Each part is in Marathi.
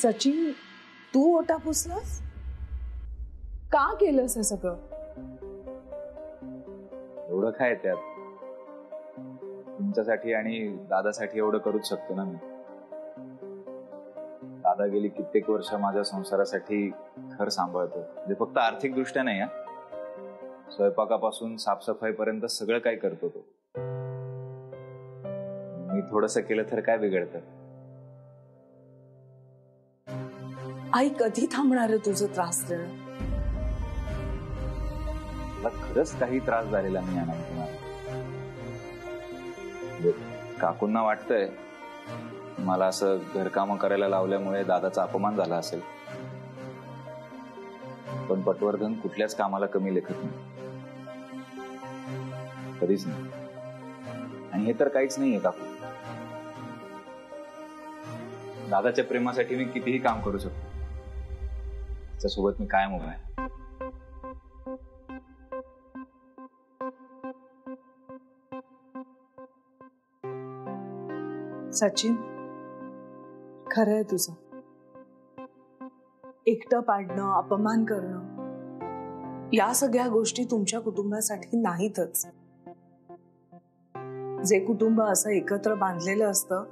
सचिन, तू ओटा पुसलास? का केलंस हे सगळं? एवढं काय त्यात? तुमच्यासाठी आणि दादासाठी एवढं करूच शकतो ना मी. दादा गेली कित्येक वर्ष माझ्या संसारासाठी घर सांभाळतो. म्हणजे फक्त आर्थिक दृष्ट्या नाही, स्वयंपाकापासून साफसफाई पर्यंत सगळं काय करतो तो. मी थोडंसं केलं तर काय बिघडतं? आई कधी थांबणार आहे तुझं त्रास देणं? मला खरंच काही त्रास झालेला नाही अनंत. काकूंना वाटतंय मला असं घरकामं करायला लावल्यामुळे दादाचा अपमान झाला असेल, पण पटवर्धन कुठल्याच कामाला कमी लेखत नाही, कधीच नाही. आणि हे तर काहीच नाहीये काकू. दादाच्या प्रेमासाठी मी कितीही काम करू शकतो. त्याच्यासोबत मी कायम उभा आहे. सचिन, खरं आहे तुझं. एकटं पाडणं, अपमान करणं या सगळ्या गोष्टी तुमच्या कुटुंबासाठी नाहीतच. जे कुटुंब असं एकत्र बांधलेलं असतं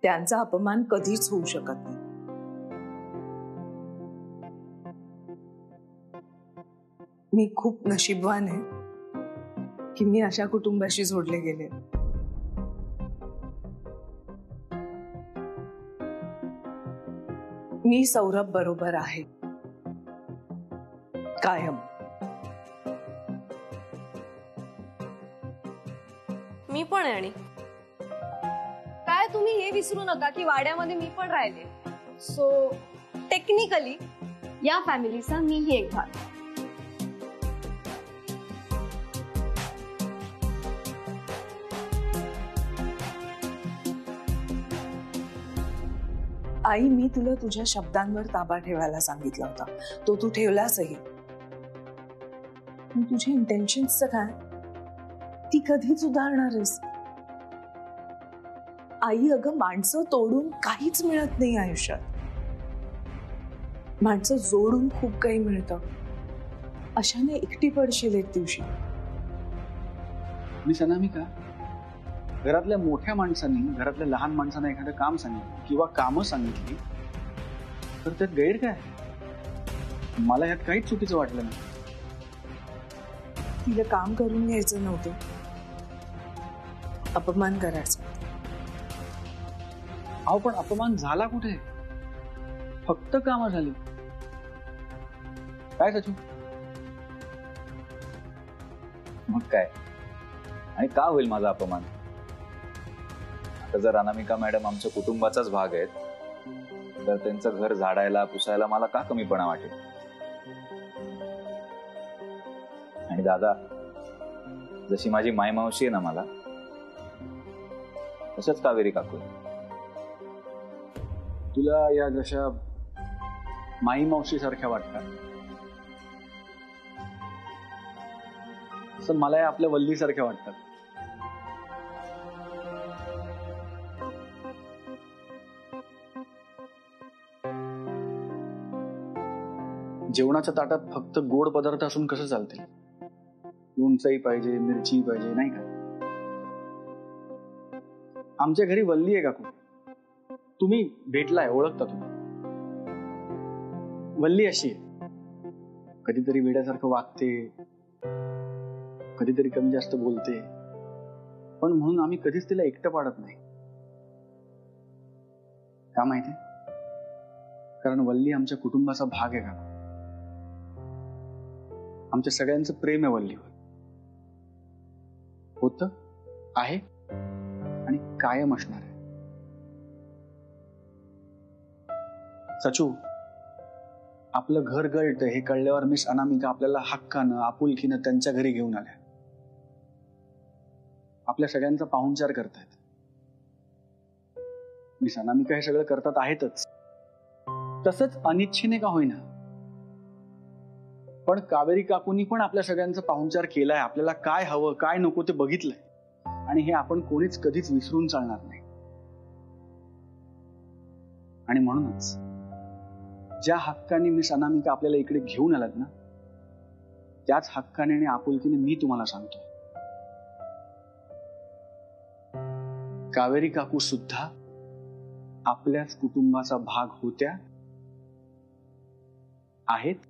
त्यांचा अपमान कधीच होऊ शकत नाही. मी खूप नशीबवान आहे की मी अशा कुटुंबाशी जोडले गेले. मी सौरभ बरोबर आहे कायम. मी पण आहे. आणि काय तुम्ही हे विसरू नका की वाड्यामध्ये मी पण राहिले. सो टेक्निकली या फॅमिलीचा मीही एक भाग. आई, मी तुला तुझ्या शब्दांवर ताबा ठेवायला सांगितला होता, तो तू ठेवलासही. तुझी इंटेन्शन्स काय? ती कधीच सुधारणार आहेस? आई, अगं माणसं तोडून काहीच मिळत नाही आयुष्यात. माणसं जोडून खूप काही मिळतं. अशाने एकटी पडशील एक दिवशी. मी अनामिका, घरातल्या मोठ्या माणसांनी घरातल्या लहान माणसांना एखादं काम सांगितलं किंवा कामं सांगितली तर त्यात गैर काय? मला यात काहीच चुकीचं वाटलं नाही. तिला काम करून घ्यायचं नव्हतं, अपमान करायचा. अहो, पण अपमान झाला कुठे? फक्त कामं झाली. काय सचिन? मग काय? आणि का होईल माझा अपमान? आता जर अनामिका मॅडम आमच्या कुटुंबाचाच भाग आहेत तर त्यांचं घर झाडायला पुसायला मला का कमीपणा वाटेल? आणि दादा, जशी माझी मायमावशी आहे ना मला, तसंच कावेरी काकू. तुला या जशा माई मावशी सारख्या वाटतात तसं मला आपल्या वल्ली सारख्या वाटतात. जेवणाच्या ताटात फक्त गोड पदार्थ असून कसं चालतील? लोणचंही पाहिजे, मिरची पाहिजे, नाही का? आमच्या घरी वल्ली आहे काकू. तुम्ही भेटलाय, ओळखता तुम्ही. वल्ली अशी आहे, कधीतरी वेड्यासारखं वागते, कधीतरी कमी जास्त बोलते, पण म्हणून आम्ही कधीच तिला एकटं पाडत नाही. का माहिती? कारण वल्ली आमच्या कुटुंबाचा भाग आहे काकू. आमच्या सगळ्यांचं प्रेम आहे वल्लीवर. होतं, आहे आणि कायम असणार आहे. सचू, आपलं घर गळतं हे कळल्यावर मिस अनामिका आपल्याला हक्कानं आपुलकीनं त्यांच्या घरी घेऊन आल्या. आपल्या सगळ्यांचा पाहुणचार करतायत. मिस अनामिका हे सगळं करतात आहेतच, तसंच अनिच्छेने का होईना पण कावेरी काकूंनी पण आपल्या सगळ्यांचा पाहुणचार केलाय. आपल्याला काय हवं काय नको ते बघितलंय आणि हे आपण कोणीच कधीच विसरून चालणार नाही. आणि म्हणूनच ज्या हक्काने मिस अनामिका आपल्याला इकडे घेऊन आलात ना, त्याच हक्काने आणि आपुलकीने मी तुम्हाला सांगतो, कावेरी काकू सुद्धा आपल्याच कुटुंबाचा भाग होत्या, आहेत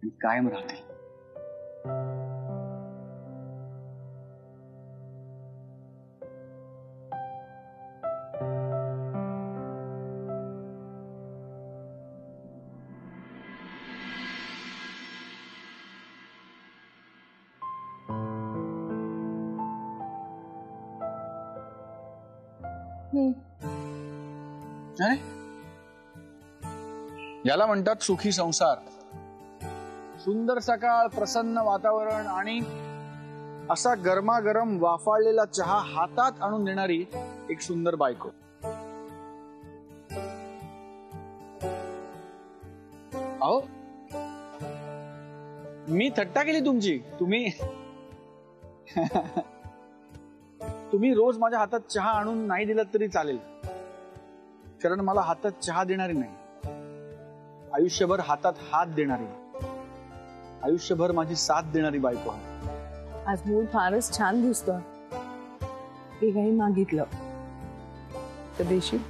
आणि कायम राहतील. अरे, याला म्हणतात सुखी संसार. सुंदर सकाळ, प्रसन्न वातावरण आणि असा गरमागरम वाफाळलेला चहा हातात आणून देणारी एक सुंदर बायको. अहो, मी थट्टा केली तुमची. तुम्ही रोज माझ्या हातात चहा आणून नाही दिलात तरी चालेल, कारण मला हातात चहा देणारी नाही, आयुष्यभर हातात हात देणारी, आयुष्यभर माझी साथ देणारी बायको आहे. आज मूड फारच छान दिसतो. ते काही मागितलं तर देशील?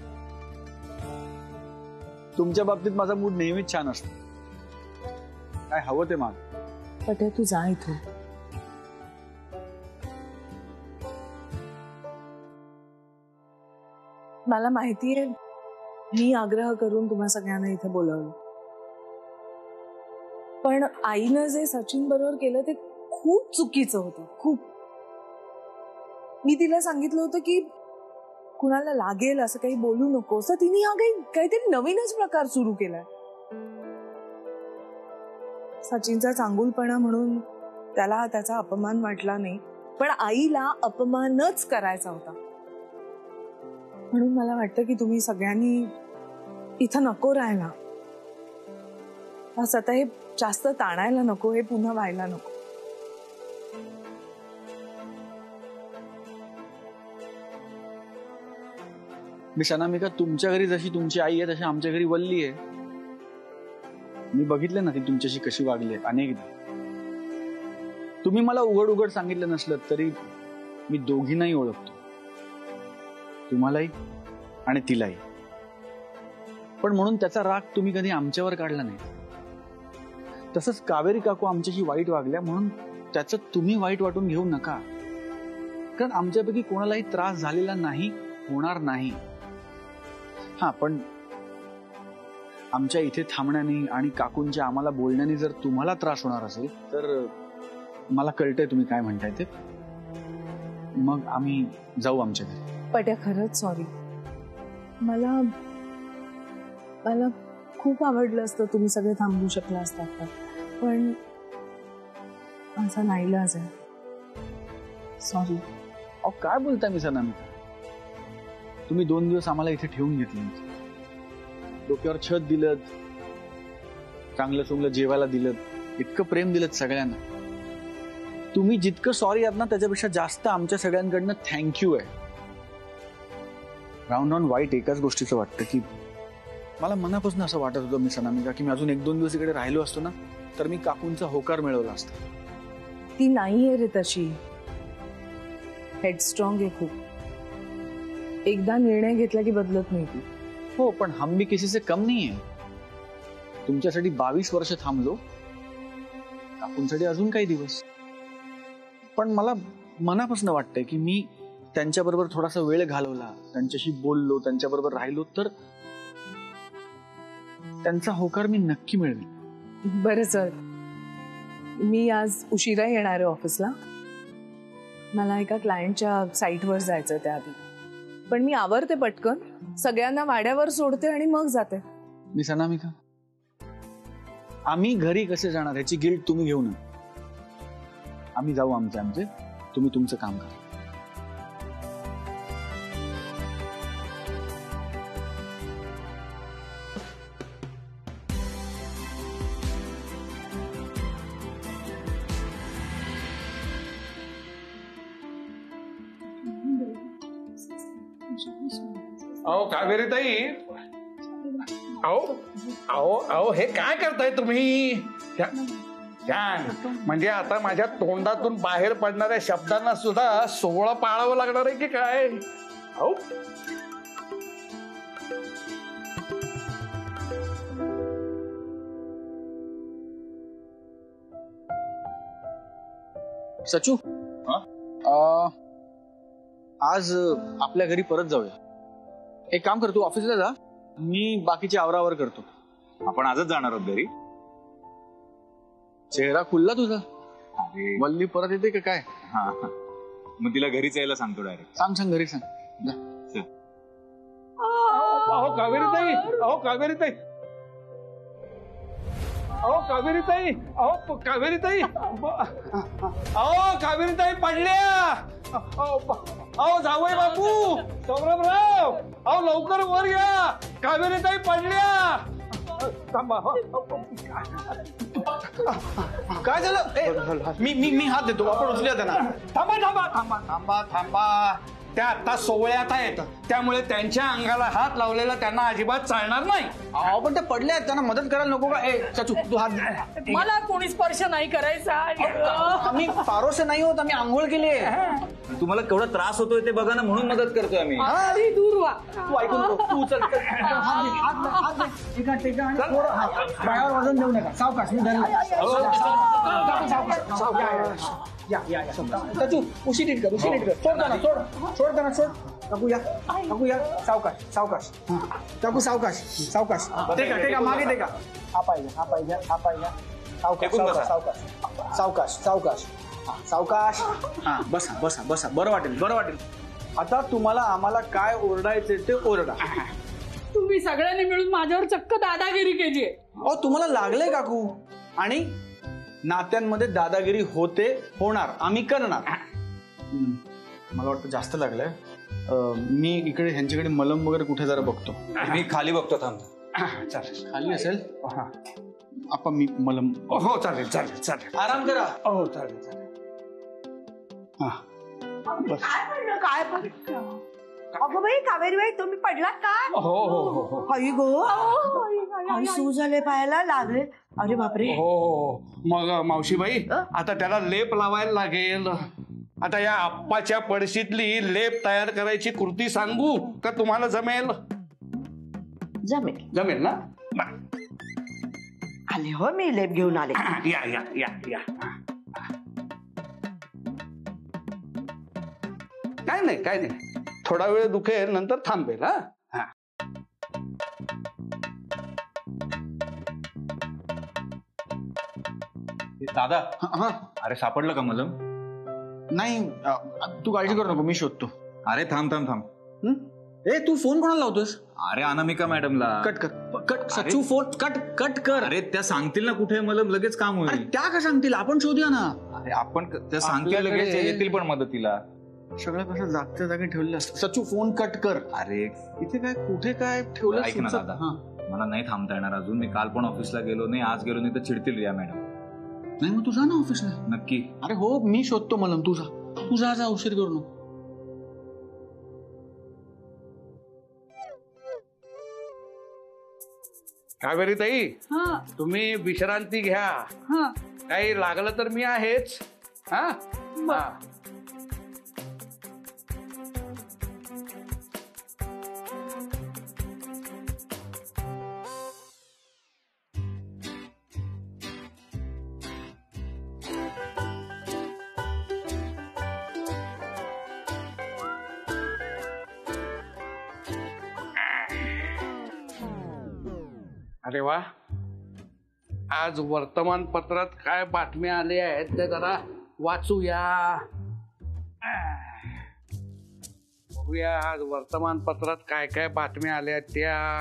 तुमच्या बाबतीत माझा मूड नेहमीच छान असतो. काय हवं ते माग. पट्या, तू जा इथून. मला माहितीये मी आग्रह करून तुम्हा सगळ्यांना इथे बोलवलं, पण आईनं जे सचिन बरोबर केलं ते खूप चुकीचं होतं. खूप. मी तिला सांगितलं होतं की कुणाला लागेल असं काही बोलू नको, असं तिने हा काहीतरी नवीनच प्रकार सुरू केलाय. सचिनचा चांगुलपणा म्हणून त्याला त्याचा अपमान वाटला नाही, पण आईला अपमानच करायचा होता. म्हणून मला वाटतं की तुम्ही सगळ्यांनी इथं नको राहायला. बस आता हे जास्त ताणायला नको, हे पुन्हा व्हायला नको. मिस अनामिका, तुमच्या घरी जशी तुमची आई आहे तशी आमच्या घरी वल्ली आहे. मी बघितलं ना ती तुमच्याशी कशी वागली आहे अनेकदा. तुम्ही मला उघड उघड सांगितलं नसलं तरी मी दोघींनाही ओळखतो, तुम्हालाही आणि तिलाही. पण म्हणून त्याचा राग तुम्ही कधी आमच्यावर काढला नाही. तसंच कावेरी काकू आमच्याशी वाईट वागल्या म्हणून त्याचं तुम्ही वाईट वाटून घेऊ नका, कारण आमच्यापैकी कोणालाही त्रास झालेला नाही, होणार नाही. हा, पण आमच्या इथे थांबण्याने आणि काकूंच्या आम्हाला बोलण्याने जर तुम्हाला त्रास होणार असेल तर मला कळतंय तुम्ही काय म्हणताय ते. मग आम्ही जाऊ आमच्या घरी. पट्या, खरंच सॉरी. मला खूप आवडलं असतं तुम्ही सगळे थांबू शकला असतात तर, पण माझा नाईलाज आहे. सॉरी. अहो, काय बोलताय मिस अनामिका? तुम्ही 2 दिवस आम्हाला इथे ठेवून घेतले, डोक्यावर छत दिलं, चांगलं चुंगलं जेवायला दिलं, इतकं प्रेम दिलं सगळ्यांना. तुम्ही जितकं सॉरी आहात ना त्याच्यापेक्षा जास्त आमच्या सगळ्यांकडनं थँक्यू आहे. राऊंड राऊंड वाईट एकाच गोष्टीचं वाटतं की मला मनापासून असं वाटत होतं मिस अनामिका की मी अजून 1-2 दिवस इकडे राहिलो असतो ना तर मी काकूंचा होकार मिळवला असता. ती नाहीये रे तशी. हेडस्ट्रॉंग आहे खूप. एकदा निर्णय घेतला की बदलत नाही ती. हो, पण हम भी किसी से कम नाही आहे. तुमच्यासाठी 22 वर्ष थांबलो, काकूंसाठी अजून काही दिवस. पण मला मनापासून वाटतंय की मी त्यांच्याबरोबर थोडासा वेळ घालवला, त्यांच्याशी बोललो, त्यांच्याबरोबर राहिलो तर त्यांचा होकार मी नक्की मिळवेल. बरं चल, मी आज उशिरा येणार आहे ऑफिसला. मला एका क्लायंटच्या साईटवर जायचं त्याआधी, पण मी आवरते पटकन, सगळ्यांना वाड्यावर सोडते आणि मग जाते. मिस अनामिका, आम्ही घरी कसे जाणार ह्याची गिल्ट तुम्ही घेऊ नका. आम्ही जाऊ आमचे, तुम्ही तुमचं काम करा. अहो कावेरी ताई, अहो अहो अहो हे काय करताय तुम्ही? छान. म्हणजे आता माझ्या तोंडातून बाहेर पडणाऱ्या शब्दांना सुद्धा 16 पाळावं लागणार आहे की काय? अहो सचू, आज आपल्या घरी परत जाऊया. एक काम कर, तू ऑफिसला जा, मी बाकीची आवरावर करतो. आपण आजच जाणार आहोत घरी? चेहरा खुलला तुझा. वल्ली परत येते का काय? हा, मग तिला घरीच यायला सांगतो डायरेक्ट. सांग घरी सांग. अहो कावेरीताई, अहो कावेरीताई, अहो कावेरीताई, अहो कावेरीताई, अहो कावेरीताई पडल्या. अहो जावई बापू, सौरभराव, अहो लवकर वर या, कावेरीताई पडल्या. थांबा. काय झालं? मी हात देतो, आपण उचलूया त्यांना. थांबा थांबा थांबा थांबा थांबा. त्या आता सोवळ्यात आहेत, त्यामुळे त्यांच्या अंगाला हात लावलेला त्यांना अजिबात चालणार नाही. अहो पण ते पडले आहेत, त्यांना मदत करायला नको का? सचू तू हात दे. मला कोणी स्पर्श नाही करायचा. आम्ही फारोसे नाही होत, आम्ही आंघोळ केली. तुम्हाला केवढा त्रास होतोय ते बघा ना, म्हणून मदत करतोय आम्ही. अरे दूर व्हा. तू ऐकून नको, तू उचल. हात दे. टेका आणि थोडं पायावर वजन देऊ नका. सावकाश, मी धरलं. सचू उशी नीट कर, सोड त्यांना. काकू या. सावकाश. काकू सावकाश. टेका मागे टेका. हा पाहिजे. सावकाश. हा बसा. बरं वाटेल. आता तुम्हाला आम्हाला काय ओरडायचे ते ओरडा. तुम्ही सगळ्यांनी मिळून माझ्यावर चक्क दादागिरी केली. अहो तुम्हाला लागलंय काकू, आणि नात्यांमध्ये दादागिरी होणार, आम्ही करणार. मला वाटतं जास्त लागलंय. मी इकडे ह्यांच्याकडे मलम वगैरे कुठे जरा बघतो. मी खाली बघतो. थांब. चालेल. खाली असेल आपण, मी मलम. हो चालेल. आराम करा. हो चालेल. काय अगं बाई, कावेरीबाई तुम्ही पडलात का? हो. आई गो, आई सूज झाले, पायाला लागले. अरे बापरे. हो. मग मावशीबाई, आता त्याला लेप लावायला लागेल. आता या आप्पाच्या पडशीतली लेप तयार करायची कृती सांगू का तुम्हाला जमेल? जमेल ना? आले हो, मी लेप घेऊन आले. या. काय नाही. थोडा वेळ दुखेल, नंतर थांबेल. हा. दादा, हा. अरे सापडलं का मलम? नाही, तू काळजी करू नको, मी शोधतो. अरे थांब. ए तू फोन कोणाला लावतोस? अरे अनामिका मॅडमला. कट. सचू फोन कट कर. अरे त्या सांगतील ना कुठे मलम, लगेच काम होईल. त्या का सांगतील? आपण शोधूया ना. अरे आपण त्या सांगतील, लगेच येतील पण मदतीला. सगळं कसं जागच्या जागी ठेवलेलं असतं. सचू फोन कट कर. अरे इथे काय कुठे काय ठेवलं? ऐक ना दादा, मला नाही थांबता येणार अजून. मी काल पण ऑफिसला गेलो नाही, आज गेलो नाही तर चिडतील या मॅडम. नाही मग तू जा ना ऑफिसला. नक्की. अरे हो, मी शोधतो मलम. तू जा उशीर करू नको. कावेरीताई, तुम्ही विश्रांती घ्या. काही लागलं तर मी आहेच. हा. अरे वा, आज वर्तमानपत्रात काय बातम्या आल्या आहेत ते जरा वाचूया. बघूया आज वर्तमानपत्रात काय काय बातम्या आल्या त्या.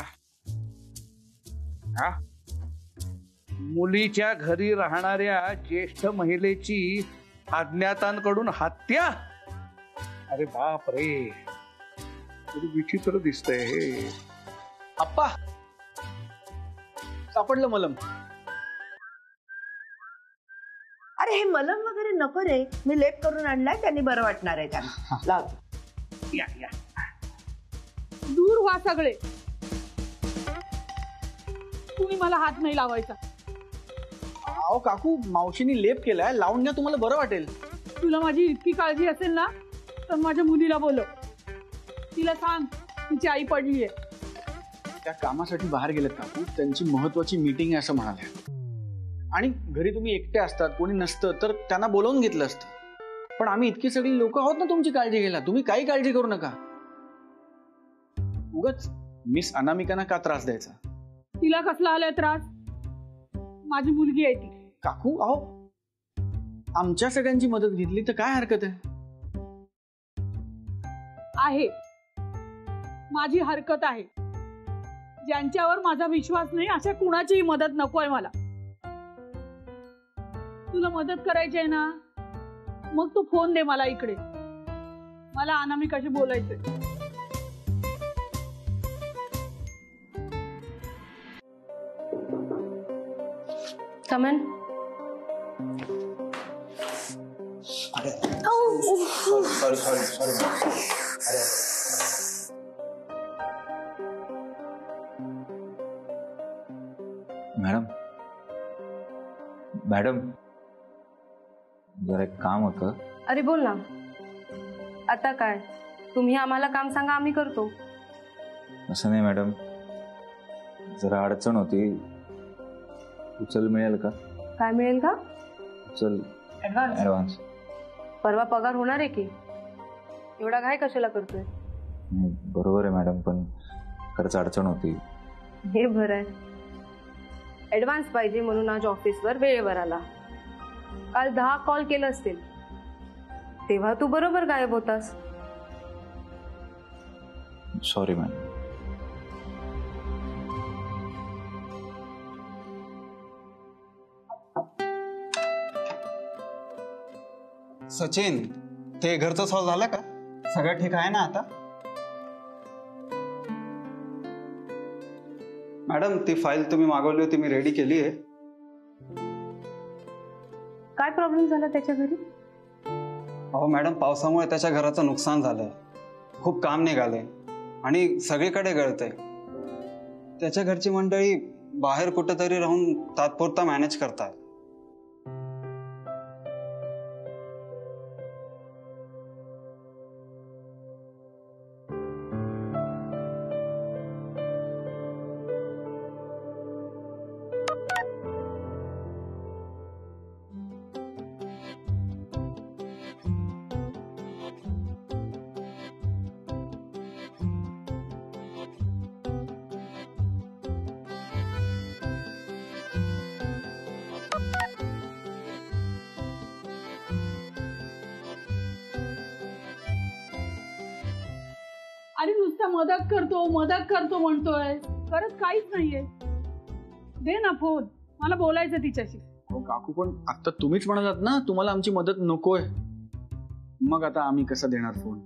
मुलीच्या घरी राहणाऱ्या ज्येष्ठ महिलेची अज्ञातांकडून हत्या. अरे बाप रे, विचित्र दिसतंय हे. अप्पा, सापडलं मलम. अरे हे मलम वगैरे नको रे, मी लेप करून आणलाय, त्यांनी बरं वाटणार आहे त्यांना. लाव. या. दूर व्हा सगळे. कुणी मला हात नाही लावायचा. अहो काकू, मावशीने लेप केलाय, लावून घ्या, तुम्हाला बरं वाटेल. तुला माझी इतकी काळजी असेल ना तर माझ्या मुलीला बोलव. तिला सांग तिची आई पडलीये. त्या कामासाठी बाहेर गेलेत काकू, त्यांची महत्वाची मीटिंग आहे असं म्हणाले. आणि घरी तुम्ही एकटे असतात, कोणी नसतं तर त्यांना बोलावून घेतलं असतं. पण आम्ही इतकी सगळी लोक आहोत ना तुमची काळजी घ्यायला. तुम्ही काही काळजी करू नका. उगाच मिस अनामिकांना का त्रास द्यायचा? तिला कसला आलाय त्रास? माझी मुलगी आहे ती. काकू अहो, आमच्या सगळ्यांची मदत घेतली तर काय हरकत आहे? आहे, माझी हरकत आहे. ज्यांच्यावर माझा विश्वास नाही अशा कुणाचीही मदत नकोय मला. तुला मदत करायची आहे ना, मग तू फोन दे मला इकडे. मला अनामिकाशी बोलायचंय. कमन. मॅडम मॅडम जरा एक काम होतं. अरे बोल ना. आता काय? तुम्ही आम्हाला काम सांगा, आम्ही करतो. असं नाही मॅडम, जरा अडचण होती. उचल मिळेल का? काय मिळेल का? उचल ऍडव्हान्स. परवा पगार होणार आहे की, एवढा घाय कशाला करतोय? बरोबर आहे मॅडम, पण खरंच अडचण होती. हे बरं आहे. ऍडव्हान्स पाहिजे म्हणून आज ऑफिसवर वेळेवर आला. काल 10 कॉल केलं असतील, तेव्हा तू बरोबर गायब होतास. Sorry madam. सचिन, ते घरचं सॉल्व झालं का? सगळं ठीक आहे ना आता? मॅडम, ती फाईल तुम्ही मागवली होती मी रेडी केली आहे. काय प्रॉब्लेम झाला त्याच्या घरी? अहो मॅडम, पावसामुळे त्याच्या घराचं नुकसान झालंय, खूप काम निघालंय आणि सगळीकडे गळतंय. त्याच्या घरची मंडळी बाहेर कुठेतरी राहून तात्पुरता मॅनेज करतात. आणि नुसता मदत करतो म्हणतोय, करत काहीच नाहीये. दे ना फोन, मला बोलायचं तिच्याशी. काकू, पण आता तुम्हीच म्हणालात ना तुम्हाला आमची मदत नकोय. मग आता आम्ही कसं देणार फोन?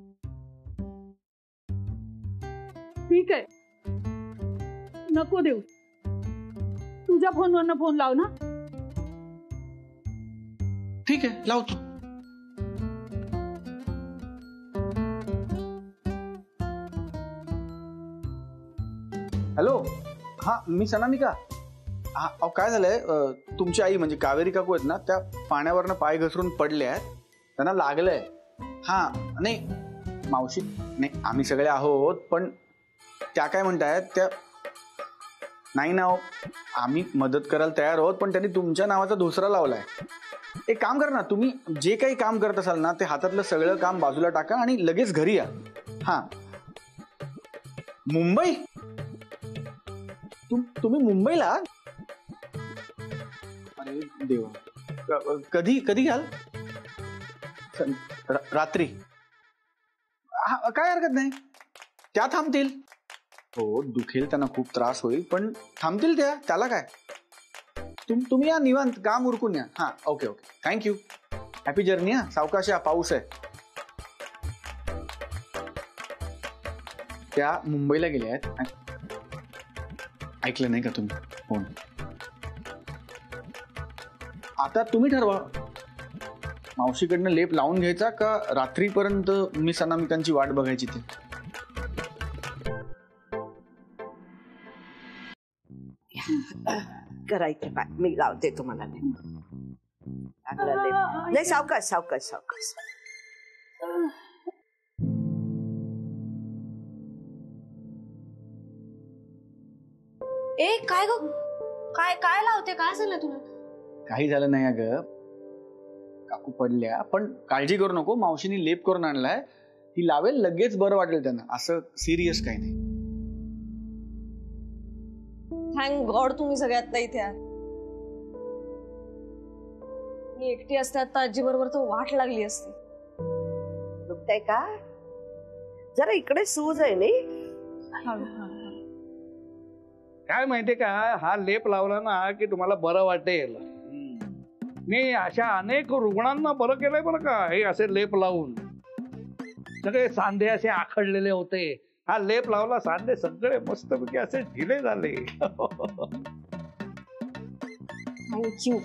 ठीक आहे, नको देऊ. तुझ्या फोनवरनं फोन लाव ना. ठीक आहे, लावतो. हॅलो, हा मी अनामिका. हा काय झालंय, तुमची आई म्हणजे कावेरी काकू आहेत ना, त्या पाण्यावरनं पाय घसरून पडले आहेत, त्यांना लागलंय. हा नाही मावशी, नाही आम्ही सगळे आहोत, पण त्या काय म्हणतायत, त्या नाही ना, आम्ही मदत करायला तयार आहोत, पण त्यांनी तुमच्या नावाचा दुसरा लावलाय. एक काम करा ना, तुम्ही जे काही काम करत असाल ना ते हातातलं सगळं काम बाजूला टाका आणि लगेच घरी या. हा, मुंबई? तुम्ही मुंबईला? अरे देवा, कधी घ्याल? रात्री? काय हरकत नाही, त्या थांबतील. हो, दुखेल, त्यांना खूप त्रास होईल, पण थांबतील त्याला काय. तुम्ही या निवांत, काम उरकून या. हा, okay okay, thank you. Happy journey. हा, सावकाश या, पाऊस आहे. त्या मुंबईला गेल्या आहेत. ऐकलं नाही का तुम्ही फोन? आता तुम्ही ठरवा, मावशीकडनं लेप लावून घ्यायचा का रात्रीपर्यंत मिस अनामिकांची वाट बघायची ती. करायचे पाय मी लावते तुम्हाला चांगला लेप. नाही सावकाश सावकाश सावकाश. ए काय ग काय काय लावते काय झालं तुला काही झालं नाही अगं, काकू पडल्या, पण काळजी करू नको, मावशीने लेप करून आणलाय, ती लावेल, लगेच बरं वाटेल त्यांना, असं सिरियस काही नाही. थँक गॉड तुम्ही सगळ्यात इथे आहात. मी एकटी असते आता आजी बरोबर तर वाट लागली असती. दुखतंय का? जरा इकडे सूज आहे नाही. काय माहितीये का, हा लेप लावला ना की तुम्हाला बरं वाटेल. मी अशा अनेक रुग्णांना बरं केलंय बरं का, हे असे लेप लावून. सगळे सांधे असे आखडलेले होते, हा लेप लावला, सांधे सगळे मस्तपैकी असे ढिले झाले. थँक्यू.